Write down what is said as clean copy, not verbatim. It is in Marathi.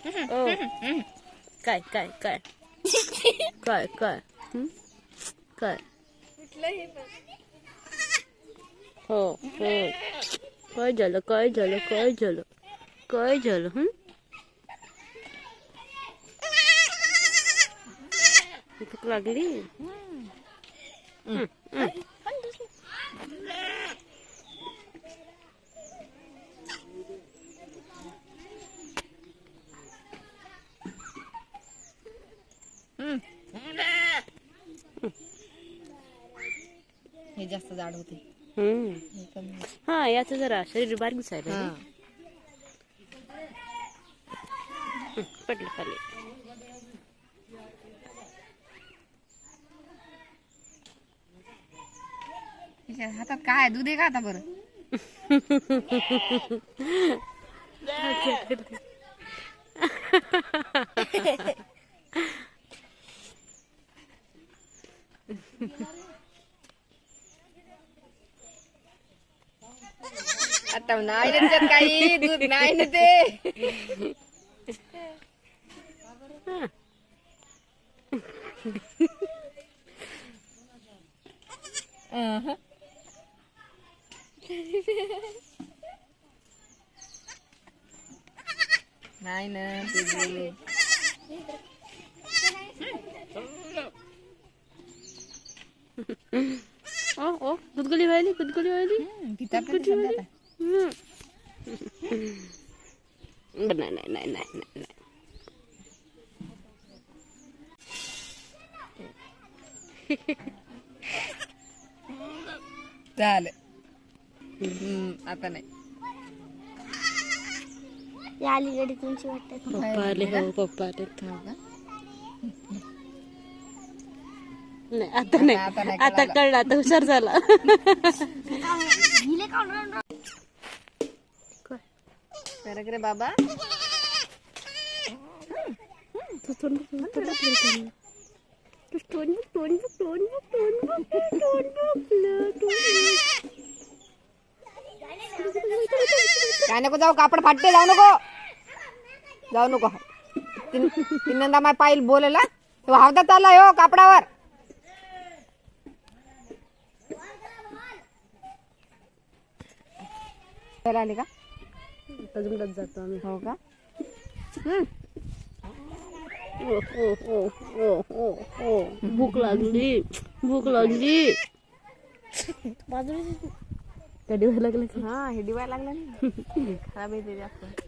ओ काय काय काय काय काय काय हो हो काय झालं काय झालं काय झालं काय झालं भूक लागली हे जास्त जाड होते. हा याचं जरा शरीर बारीक दिसायला पडलं खाली. तिच्या हातात काय दूध आहे का आता बरं? आता नाही ना त्याच्यात काही दूध नाही ना ते. नाही ना तुझी ओ गुदगुली व्हायली गुदगुली व्हायली नाही नाही नाही नाही नाही झालं. आता नाही अलीकडे तुमची वाटत पप्पा आले हो पप्पा आले नाही आता नाही आता कळलं आता हुशार झाला. कर रे बाबा. काय नको जाऊ कापड फाटते जाऊ नको तीनदा माय पाहिल बोलेला तो हावदात आला हो कापडावर. आले का अजून जातो आम्ही. हो का भूक लागली भूक लागली. बाजूला कधी व्हायला लागलं हा हे दिवाय लागला खराब येते जास्त.